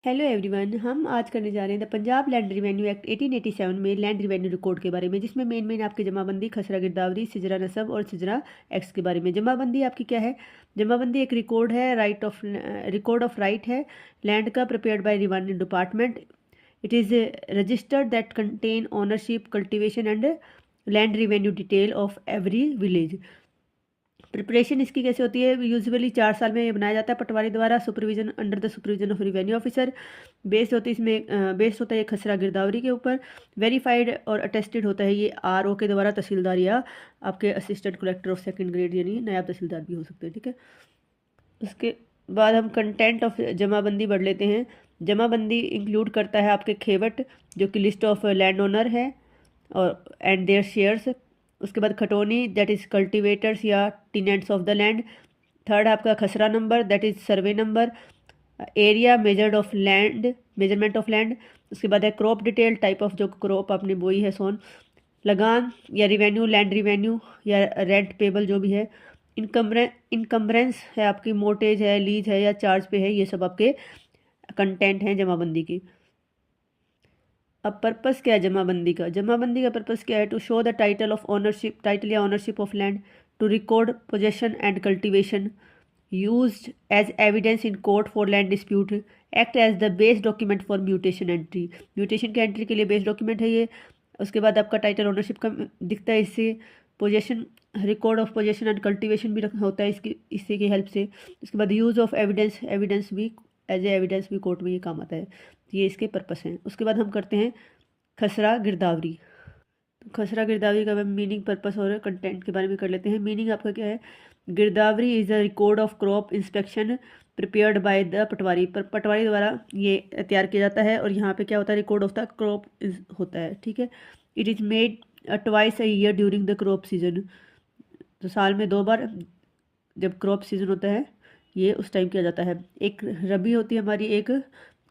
Hello everyone, हम आज करने जा रहे हैं the Punjab land revenue act 1887 में लैंड रिवेन्यू रिकॉर्ड के बारे में, जिसमें मेन आपके जमाबंदी, खसरा गिरदावरी, सिजरा नसब और सिजरा एक्ट्स के बारे में। जमाबंदी आपकी क्या है? जमाबंदी एक रिकॉर्ड है, रिकॉर्ड ऑफ राइट है लैंड का, prepared by revenue department. It is registered that contain ownership, cultivation and land revenue detail of every village. Preparation इसकी कैसे होती है? यूजुअली 4 साल में ये बनाया जाता है पटवारी द्वारा, supervision under the supervision of revenue officer. Based होता है ये खसरा गिरदावरी के ऊपर। वेरीफाइड और अटेस्टेड होता है ये आरओ के द्वारा, तहसीलदार या आपके assistant collector of second grade यानी नायब तहसीलदार भी हो सकते हैं। ठीक है, उसके बाद हम कंटेंट ऑफ जमाबंदी बढ़ लेते हैं। जमाबंदी इंक्लूड करता है आपके खेवट, जो कि लिस्ट ऑफ लैंड ओनर है और एंड देयर शेयर्स। उसके बाद खटोनी, दैट इज़ कल्टिवेटर्स या tenants of the land. Third आपका खसरा number, that is survey number. Area measured of land, measurement of land. उसके बाद है क्रॉप डिटेल, टाइप ऑफ जो क्रॉप आपने बोई है, सोन। लगान या रिवेन्यू, लैंड रिवेन्यू या रेंट पेबल जो भी है। इनकम्बरेंस है आपकी, मोर्टेज है, लीज है या चार्ज पे है, ये सब आपके कंटेंट हैं जमाबंदी की। अब पर्पस क्या है जमाबंदी का? जमाबंदी का पर्पस क्या है? To show the title of ownership, title या ownership of land, to record possession and cultivation, used as evidence in court for land dispute, act as the base document for mutation entry, mutation के entry के लिए base document है ये। उसके बाद आपका title ownership का दिखता है इससे। Possession, record of possession and cultivation भी होता है इससे की हेल्प से। उसके बाद यूज़ ऑफ एविडेंस, एविडेंस भी एज ए एविडेंस भी कोर्ट में ये काम आता है। ये इसके पर्पस हैं। उसके बाद हम करते हैं खसरा गिरदावरी। तो खसरा गिरदावरी का मीनिंग, पर्पस और कंटेंट के बारे में कर लेते हैं। मीनिंग आपका क्या है? Girdawari is a record of crop inspection prepared by the patwari, patwari द्वारा ये तैयार किया जाता है। और यहाँ पे क्या होता है? रिकॉर्ड ऑफ द क्रॉप होता है। ठीक है, it is made twice a year during the crop season. तो साल में 2 बार जब क्रॉप सीजन होता है ये उस टाइम किया जाता है। एक रबी होती है हमारी, एक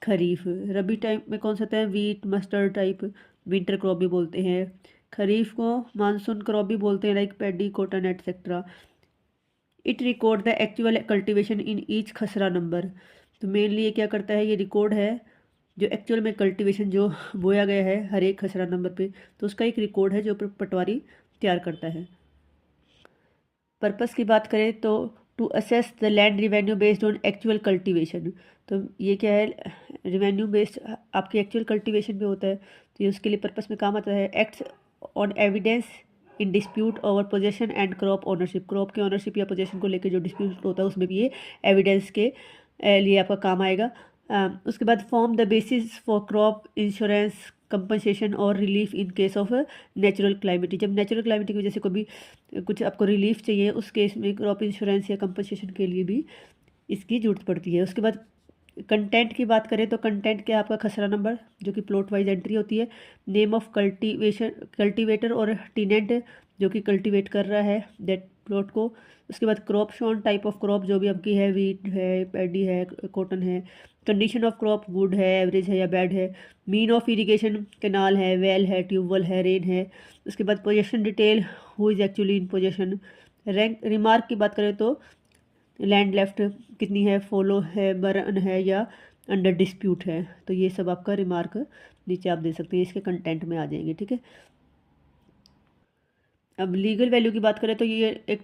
खरीफ। रबी टाइम में कौन सा होता है? Wheat, mustard type, winter crop भी बोलते हैं। खरीफ को मानसून क्रॉप भी बोलते हैं, like paddy, cotton etcetera. It record the actual cultivation in each खसरा नंबर। तो मेनली ये क्या करता है? ये रिकॉर्ड है जो एक्चुअल में कल्टीवेशन जो बोया गया है हर एक खसरा नंबर पे, तो उसका एक रिकॉर्ड है जो पटवारी तैयार करता है। पर्पस की बात करें तो to assess the land revenue based on actual cultivation. तो ये क्या है? रिवेन्यू बेस्ड आपके एक्चुअल कल्टीवेशन पे होता है, तो ये उसके लिए पर्पस में काम आता है। Acts on evidence in dispute over possession and crop ownership, crop के ओनरशिप या पोजेशन को लेकर जो डिस्प्यूट होता है उसमें भी ये एविडेंस के लिए आपका काम आएगा। उसके बाद form the basis for crop insurance, compensation और relief in case of natural calamity. जब नेचुरल क्लाइमेटी की वजह से कोई कुछ आपको रिलीफ चाहिए, उस केस में क्रॉप इंश्योरेंस या कंपनसेशन के लिए भी इसकी ज़रूरत पड़ती है। उसके बाद कंटेंट की बात करें तो कंटेंट क्या है आपका? खसरा नंबर, जो कि प्लॉट वाइज एंट्री होती है। नेम ऑफ कल्टीवेटर और टीनेंट, जो कि कल्टीवेट कर रहा है दैट प्लॉट को। उसके बाद crop shown, type of crop जो भी आपकी है, वीट है, पैडी है, कॉटन है। कंडीशन ऑफ क्रॉप, गुड है, एवरेज है या बैड है। मीन ऑफ इरिगेशन, कैनाल है, वेल है, ट्यूबवेल है, रेन है। उसके बाद possession detail, who is actually in possession. Rank, remark की बात करें तो लैंड लेफ्ट कितनी है, फॉलो है, बर्न है या अंडर डिस्प्यूट है। तो ये सब आपका रिमार्क नीचे आप दे सकते हैं, इसके कंटेंट में आ जाएंगे। ठीक है, अब लीगल वैल्यू की बात करें तो ये एक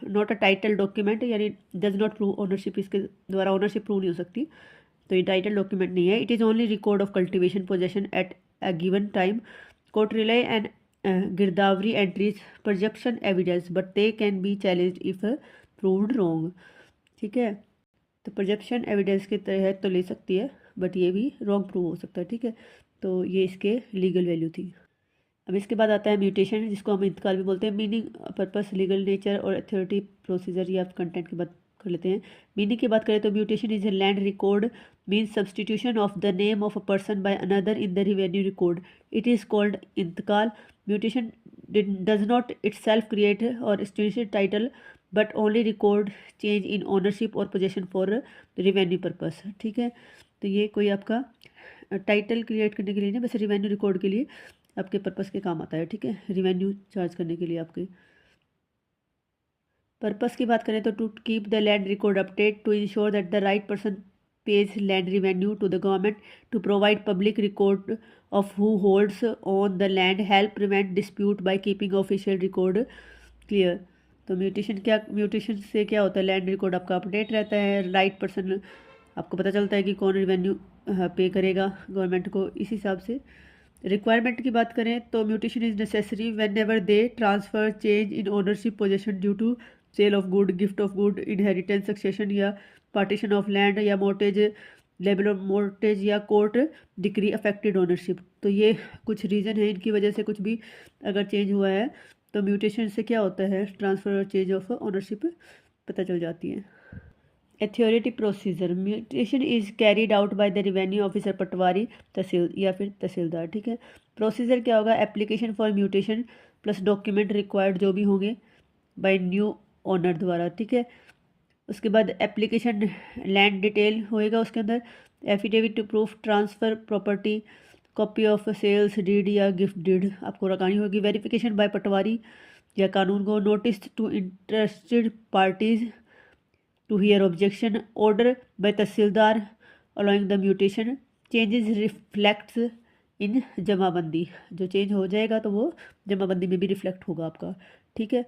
नॉट अ टाइटल डॉक्यूमेंट, यानी डज नॉट प्रूव ओनरशिप, इसके द्वारा ओनरशिप प्रूव नहीं हो सकती, तो ये टाइटल डॉक्यूमेंट नहीं है। It is only record of cultivation possession at a given time. Court rely and girdawari entries projection evidence, but they can be challenge if proved wrong. ठीक है, तो प्रोजेक्शन एविडेंस के तहत तो ले सकती है, बट ये भी रॉन्ग प्रूव हो सकता है। ठीक है, तो ये इसके लीगल वैल्यू थी। अब इसके बाद आता है म्यूटेशन, जिसको हम इंतकाल भी बोलते हैं। मीनिंग, पर्पस, लीगल नेचर और अथॉरिटी, प्रोसीजर, या कंटेंट की बात कर लेते हैं। मीनिंग की बात करें तो mutation is a land record means substitution of the name of a person by another in the revenue record. It is called इंतकाल। Mutation does not itself create or station title, but only record change in ownership or possession for revenue purpose. ठीक है, तो ये कोई आपका title create करने के लिए नहीं, बस रिवेन्यू रिकॉर्ड के लिए आपके पर्पस के काम आता है। ठीक है, रिवेन्यू चार्ज करने के लिए आपके पर्पस की बात करें तो to keep the land record update, to ensure that the right person pays land revenue to the government to provide public record of who holds on the land, help prevent dispute by keeping official record clear। तो mutation से क्या होता है, land record आपका update रहता है, right person आपको पता चलता है कि कौन रेवेन्यू पे करेगा गवर्नमेंट को। इस हिसाब से रिक्वायरमेंट की बात करें तो mutation is necessary whenever they transfer, change in ownership, possession due to sale of good, gift of good, inheritance, succession या पार्टीशन ऑफ लैंड या मोर्टेज, लेबल ऑफ मोर्टेज या कोर्ट डिक्री अफेक्टेड ओनरशिप। तो ये कुछ reason है, इनकी वजह से कुछ भी अगर चेंज हुआ है तो म्यूटेशन से क्या होता है, ट्रांसफ़र और चेंज ऑफ ओनरशिप पता चल जाती है। A theoretic procedure, mutation is carried out by the revenue officer, patwari, tehsil या फिर तहसीलदार। ठीक है, प्रोसीजर क्या होगा, application for mutation plus document required जो भी होंगे बाय न्यू ओनर द्वारा। ठीक है, उसके बाद एप्लीकेशन लैंड डिटेल होएगा, उसके अंदर affidavit to proof transfer property, copy of sales deed या गिफ्ट डीड आपको लगानी होगी, वेरिफिकेशन बाय पटवारी या कानून को, notice to interested parties to hear objection, order by tehsildar allowing the mutation, changes reflects in jamabandi, जो चेंज हो जाएगा तो वो जमाबंदी में भी रिफ्लेक्ट होगा आपका। ठीक है,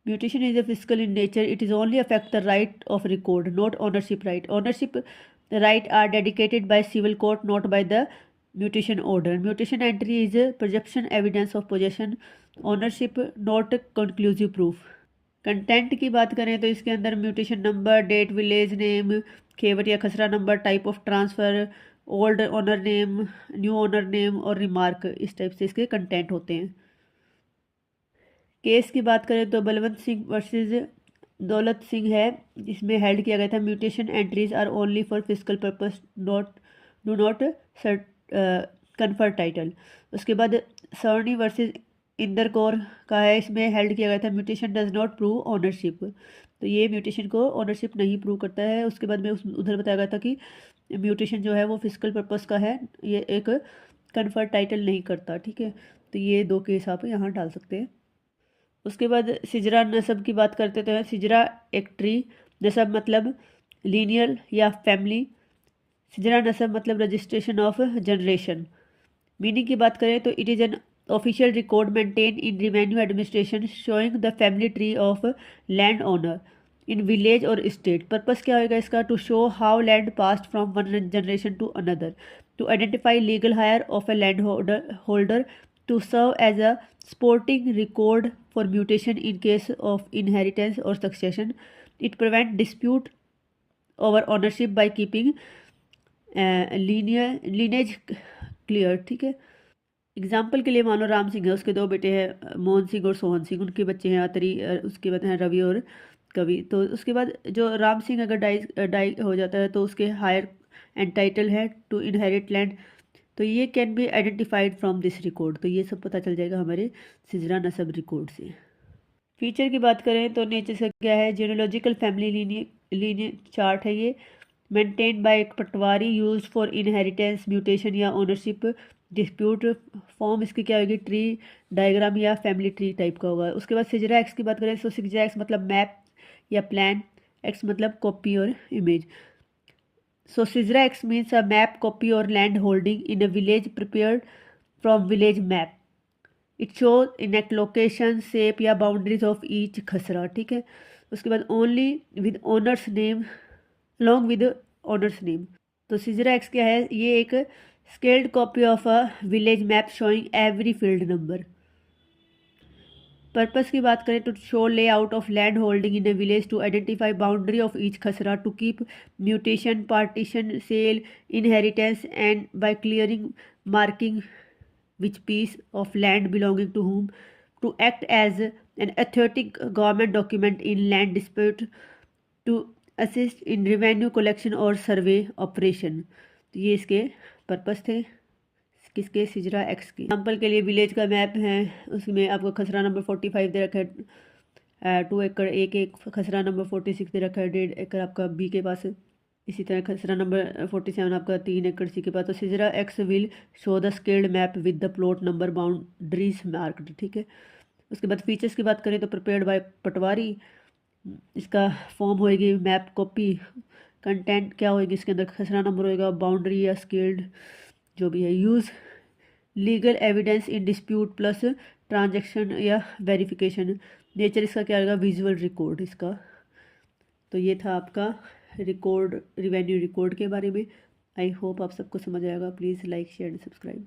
mutation is a physical in nature, it is only affect the right of record, not ownership right. Ownership right are dedicated by civil court, not by the mutation order. Mutation entry is projection evidence of possession, ownership not conclusive proof. Content की बात करें तो इसके अंदर mutation number, date, village name, khewat या khasra number, type of transfer, old owner name, new owner name और remark, इस type से इसके कंटेंट होते हैं। केस की बात करें तो बलवंत सिंह वर्सेस दौलत सिंह है, इसमें हेल्ड किया गया था। Mutation entries are only for physical purpose, do not confer title. उसके बाद सवर्णी वर्सेस इंदर कौर का है, इसमें हेल्ड किया गया था। Mutation does not prove ownership, तो ये म्यूटेशन को ओनरशिप नहीं प्रूव करता है। उसके बाद में उधर बताया गया था कि म्यूटेशन जो है वो फिजिकल पर्पस का है, ये एक कन्फर टाइटल नहीं करता। ठीक है, तो ये दो केस आप यहाँ डाल सकते हैं। उसके बाद सिजरा नसब की बात करते तो सिजरा एक ट्री, नसब मतलब लीनियर या फैमिली, सिजरा नसब मतलब रजिस्ट्रेशन ऑफ जनरेशन। मीनिंग की बात करें तो it is an official record maintain in revenue administration showing the family tree of land owner in village और स्टेट। पर्पस क्या होगा इसका, to show how land passed from one generation to another, to identify legal heir of a land holder, to serve as a sporting record for mutation in case of inheritance or succession. It prevents dispute over ownership by keeping lineage clear। ठीक है, example के लिए मान लो राम सिंह है, उसके दो बेटे हैं मोहन सिंह और सोहन सिंह, उनके बच्चे हैं अतरी, उसके बाद हैं रवि और कवि। तो उसके बाद जो राम सिंह अगर डाई हो जाता है तो उसके हायर एंटाइटल है टू इनहेरिट लैंड, तो ये can be identified from this record. तो ये सब पता चल जाएगा हमारे सिजरा नसब रिकॉर्ड से। फीचर की बात करें तो नेचर से क्या है, जेनोलॉजिकल फैमिली लीनियर चार्ट है ये, मेंटेन बाय एक पटवारी, यूज फॉर इनहेरिटेंस, म्यूटेशन या ओनरशिप डिस्प्यूट। फॉर्म इसकी क्या होगी, ट्री डायग्राम या फैमिली ट्री टाइप का होगा। उसके बाद सिजरा एक्स की बात करें तो सिजरा एक्स मतलब मैप या प्लान, एक्स मतलब कॉपी और image. So Sisra X means a map, copy or land holding in a village prepared from village map. It shows exact location, shape या boundaries of each खसरा। ठीक है, उसके बाद only with owner's name, along with owner's name। तो Sisra X क्या है, ये एक scaled copy of a village map showing every field number। Purpose की बात करें तो show layout of land holding in a village, to identify boundary of each khasra, to keep mutation, partition, sale, inheritance and by clearing marking which piece of land belonging to whom, to act as an authentic government document in land dispute, to assist in revenue collection और survey operation. तो ये इसके purpose थे किसके, सिजरा x की। Example के लिए village का मैप है, उसमें आपको खसरा नंबर 45 दे रखा है, 2 एकड़, एक खसरा नंबर 46 दे रखा है, 1.5 एकड़ आपका बी के पास। इसी तरह खसरा नंबर 47 आपका 3 एकड़ सी के पास। तो shajra x will show the scaled map with the plot number boundaries marked. ठीक है, उसके बाद फीचर्स की बात करें तो प्रिपेयर्ड बाय पटवारी, इसका फॉर्म होएगी मैप कॉपी, कंटेंट क्या होएगी इसके अंदर, खसरा नंबर होएगा, बाउंड्री या स्केल्ड जो भी है। Use legal evidence in dispute plus transaction या वेरिफिकेशन। नेचर इसका क्या होगा, विजुअल रिकॉर्ड इसका। तो ये था आपका रिकॉर्ड, रिवेन्यू रिकॉर्ड के बारे में। आई होप आप सबको समझ आएगा। Please like share and subscribe.